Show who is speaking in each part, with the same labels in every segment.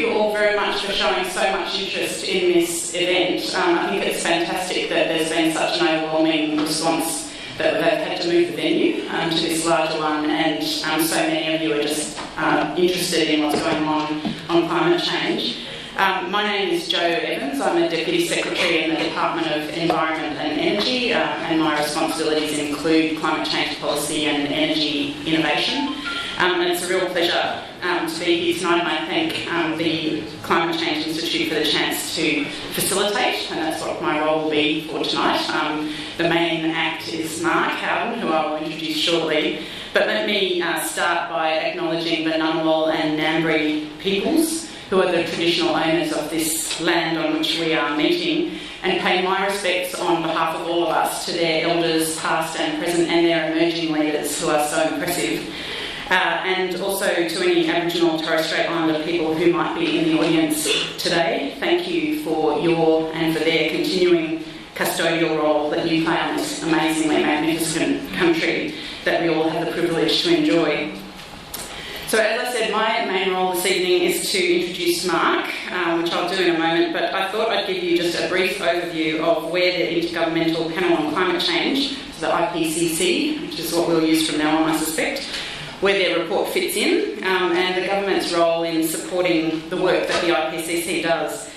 Speaker 1: you all very much for showing so much interest in this event. I think it's fantastic that there's been such an overwhelming response that they've had to move the venue to this larger one, and so many of you are just interested in what's going on climate change. My name is Jo Evans. I'm a Deputy Secretary in the Department of Environment and Energy, and my responsibilities include climate change policy and energy innovation. And it's a real pleasure to be here tonight, and I thank the Climate Change Institute for the chance to facilitate, and that's what my role will be for tonight. The main act is Mark Howden, who I will introduce shortly, but let me start by acknowledging the Ngunnawal and Ngambri peoples, who are the traditional owners of this land on which we are meeting, and pay my respects on behalf of all of us to their elders, past and present, and their emerging leaders, who are so impressive. And also to any Aboriginal and Torres Strait Islander people who might be in the audience today. Thank you for your and for their continuing custodial role that you play on this amazingly magnificent country that we all have the privilege to enjoy. So as I said, my main role this evening is to introduce Mark, which I'll do in a moment, but I thought I'd give you just a brief overview of where the Intergovernmental Panel on Climate Change, so the IPCC, which is what we'll use from now on, I suspect, where their report fits in, and the government's role in supporting the work that the IPCC does.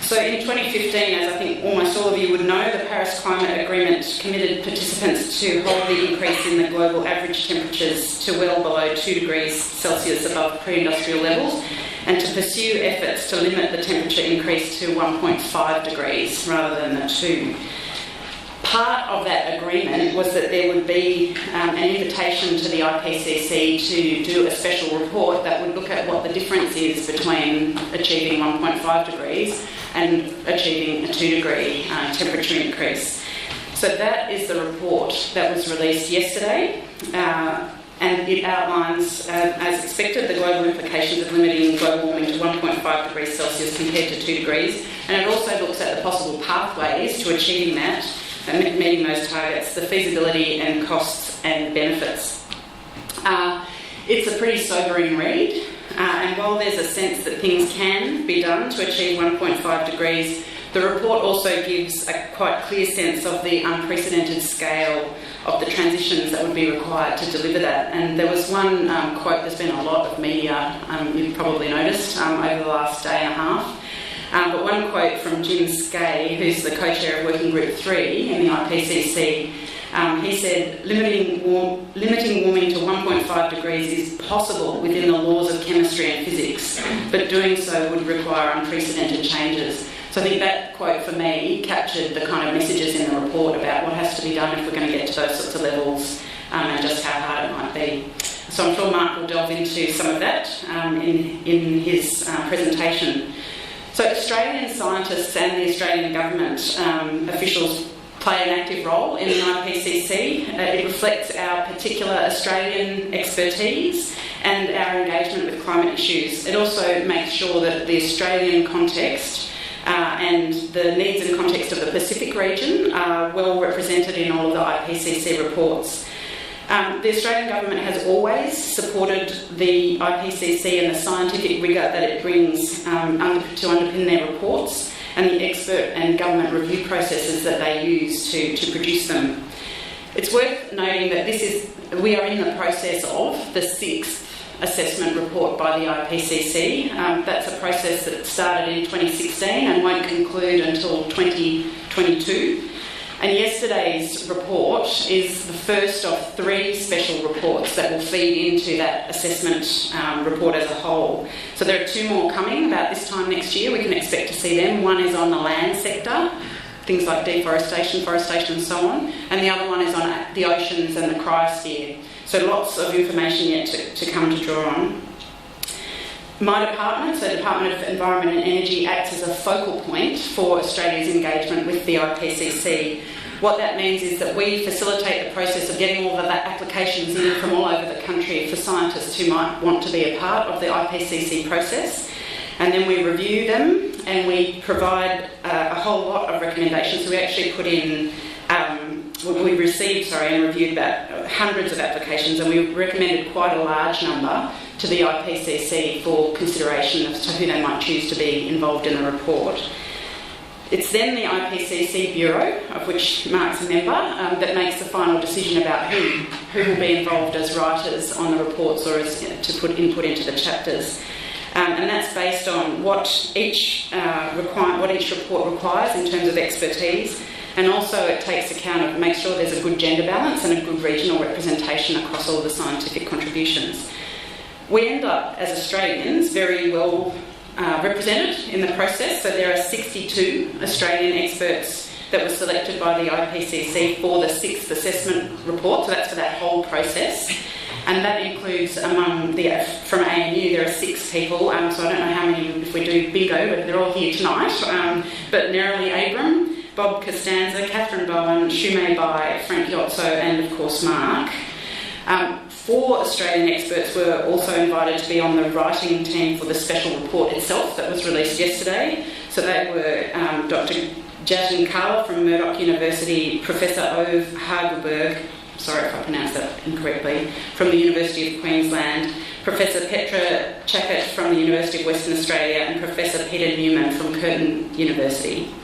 Speaker 1: So in 2015, as I think almost all of you would know, the Paris Climate Agreement committed participants to hold the increase in the global average temperatures to well below 2 degrees Celsius above pre-industrial levels, and to pursue efforts to limit the temperature increase to 1.5 degrees rather than the 2. Part of that agreement was that there would be an invitation to the IPCC to do a special report that would look at what the difference is between achieving 1.5 degrees and achieving a 2 degree temperature increase. So that is the report that was released yesterday, and it outlines, as expected, the global implications of limiting global warming to 1.5 degrees Celsius compared to 2 degrees, and it also looks at the possible pathways to achieving that, and meeting those targets, the feasibility and costs and benefits. It's a pretty sobering read, and while there's a sense that things can be done to achieve 1.5 degrees, the report also gives a quite clear sense of the unprecedented scale of the transitions that would be required to deliver that. And there was one quote, there's been a lot of media, you've probably noticed, over the last day and a half. But one quote from Jim Skay, who's the co-chair of Working Group 3 in the IPCC, he said, limiting warming to 1.5 degrees is possible within the laws of chemistry and physics, but doing so would require unprecedented changes. So I think that quote for me captured the kind of messages in the report about what has to be done if we're going to get to those sorts of levels, and just how hard it might be. So I'm sure Mark will delve into some of that in his presentation. So Australian scientists and the Australian government officials play an active role in the IPCC. It reflects our particular Australian expertise and our engagement with climate issues. It also makes sure that the Australian context and the needs and context of the Pacific region are well represented in all of the IPCC reports. The Australian government has always supported the IPCC and the scientific rigour that it brings to underpin their reports, and the expert and government review processes that they use to produce them. It's worth noting that we are in the process of the 6th assessment report by the IPCC. That's a process that started in 2016 and won't conclude until 2022. And yesterday's report is the first of 3 special reports that will feed into that assessment report as a whole. So there are 2 more coming about this time next year. We can expect to see them. One is on the land sector, things like deforestation, forestation and so on. And the other one is on the oceans and the cryosphere. So lots of information yet to come to draw on. My department, the Department of Environment and Energy, acts as a focal point for Australia's engagement with the IPCC. What that means is that we facilitate the process of getting all of that applications in from all over the country for scientists who might want to be a part of the IPCC process. And then we review them and we provide a whole lot of recommendations. So we actually put in we received and reviewed about hundreds of applications, and we recommended quite a large number to the IPCC for consideration as to who they might choose to be involved in the report. It's then the IPCC Bureau, of which Mark's a member, that makes the final decision about who will be involved as writers on the reports or as to put input into the chapters. And that's based on what each report requires in terms of expertise, and also it takes account of, makes sure there's a good gender balance and a good regional representation across all the scientific contributions. We end up, as Australians, very well represented in the process. So there are 62 Australian experts that were selected by the IPCC for the 6th assessment report, so that's for that whole process. And that includes from ANU, there are 6 people, so I don't know how many, if we do bingo, but they're all here tonight. But Neroli Abram, Bob Costanza, Catherine Bowen, Shumei Bai, Frank Yotso, and of course Mark. 4 Australian experts were also invited to be on the writing team for the special report itself that was released yesterday. So they were Dr. Jatin Kala from Murdoch University, Professor Ove Hagelberg, sorry if I pronounced that incorrectly, from the University of Queensland, Professor Petra Chakot from the University of Western Australia, and Professor Peter Newman from Curtin University.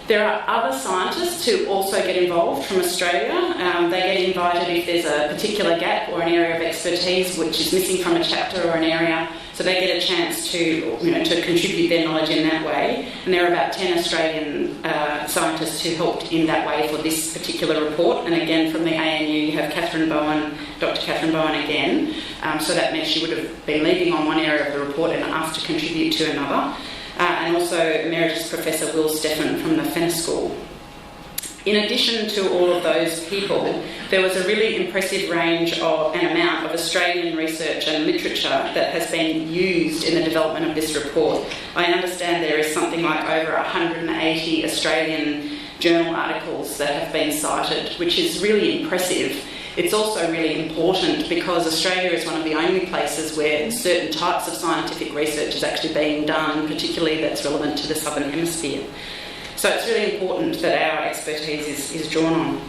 Speaker 1: There are other scientists who also get involved from Australia. They get invited if there's a particular gap or an area of expertise which is missing from a chapter or an area, so they get a chance to contribute their knowledge in that way. And there are about 10 Australian scientists who helped in that way for this particular report. And again, from the ANU, you have Catherine Bowen, Dr. Catherine Bowen again. So that meant she would have been leading on one area of the report and asked to contribute to another. And also Emeritus Professor Will Steffen from the Fenner School. In addition to all of those people, there was a really impressive range and amount of Australian research and literature that has been used in the development of this report. I understand there is something like over 180 Australian journal articles that have been cited, which is really impressive. It's also really important because Australia is one of the only places where certain types of scientific research is actually being done, particularly that's relevant to the Southern Hemisphere. So it's really important that our expertise is drawn on.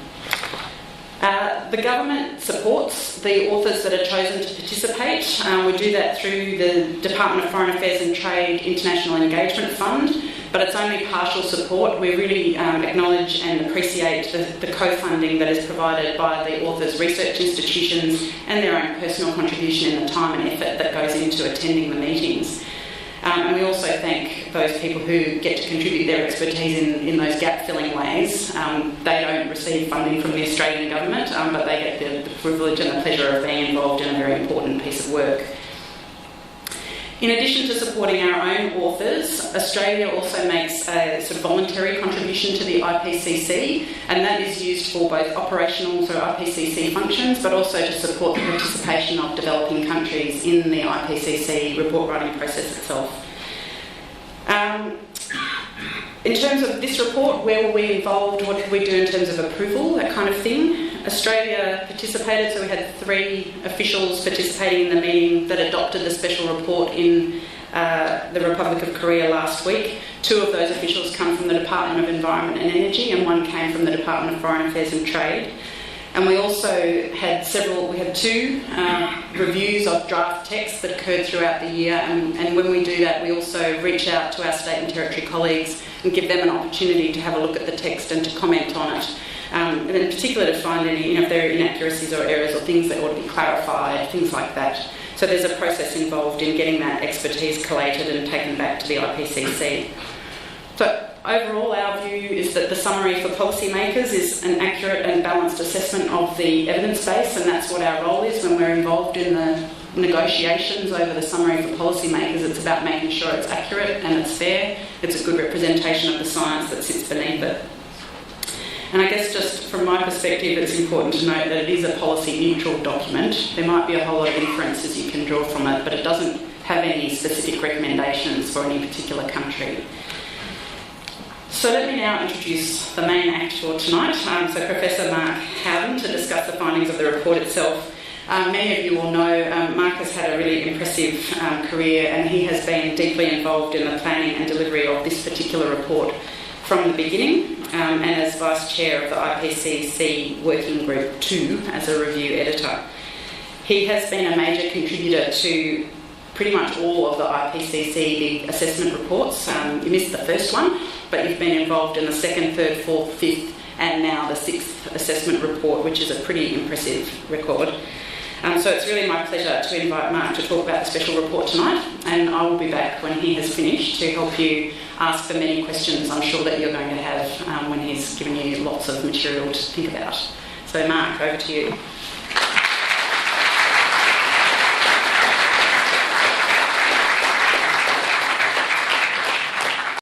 Speaker 1: The government supports the authors that are chosen to participate. We do that through the Department of Foreign Affairs and Trade International Engagement Fund, but it's only partial support. We really acknowledge and appreciate the co-funding that is provided by the authors' research institutions and their own personal contribution in the time and effort that goes into attending the meetings. And we also thank those people who get to contribute their expertise in those gap-filling ways. They don't receive funding from the Australian government, but they get the privilege and the pleasure of being involved in a very important piece of work. In addition to supporting our own authors, Australia also makes a sort of voluntary contribution to the IPCC, and that is used for both operational IPCC functions, but also to support the participation of developing countries in the IPCC report writing process itself. In terms of this report, where were we involved? What did we do in terms of approval? That kind of thing. Australia participated, so we had 3 officials participating in the meeting that adopted the special report in the Republic of Korea last week. 2 of those officials come from the Department of Environment and Energy, and 1 came from the Department of Foreign Affairs and Trade. And we also had 2 reviews of draft text that occurred throughout the year, and when we do that, we also reach out to our state and territory colleagues and give them an opportunity to have a look at the text and to comment on it. And in particular to find any, if there are inaccuracies or errors or things that ought to be clarified, things like that. So there's a process involved in getting that expertise collated and taken back to the IPCC. So overall, our view is that the summary for policymakers is an accurate and balanced assessment of the evidence base, and that's what our role is when we're involved in the negotiations over the summary for policymakers. It's about making sure it's accurate and it's fair, it's a good representation of the science that sits beneath it. And I guess just from my perspective, it's important to note that it is a policy-neutral document. There might be a whole lot of inferences you can draw from it, but it doesn't have any specific recommendations for any particular country. So let me now introduce the main actor tonight, so Professor Mark Howden, to discuss the findings of the report itself. Many of you will know Mark has had a really impressive career, and he has been deeply involved in the planning and delivery of this particular report from the beginning, and as Vice Chair of the IPCC Working Group 2 as a review editor. He has been a major contributor to pretty much all of the IPCC big assessment reports. You missed the first one, but you've been involved in the second, third, fourth, fifth, and now the sixth assessment report, which is a pretty impressive record. So it's really my pleasure to invite Mark to talk about the special report tonight, and I will be back when he has finished to help you ask the many questions I'm sure that you're going to have when he's given you lots of material to think about. So Mark, over to you.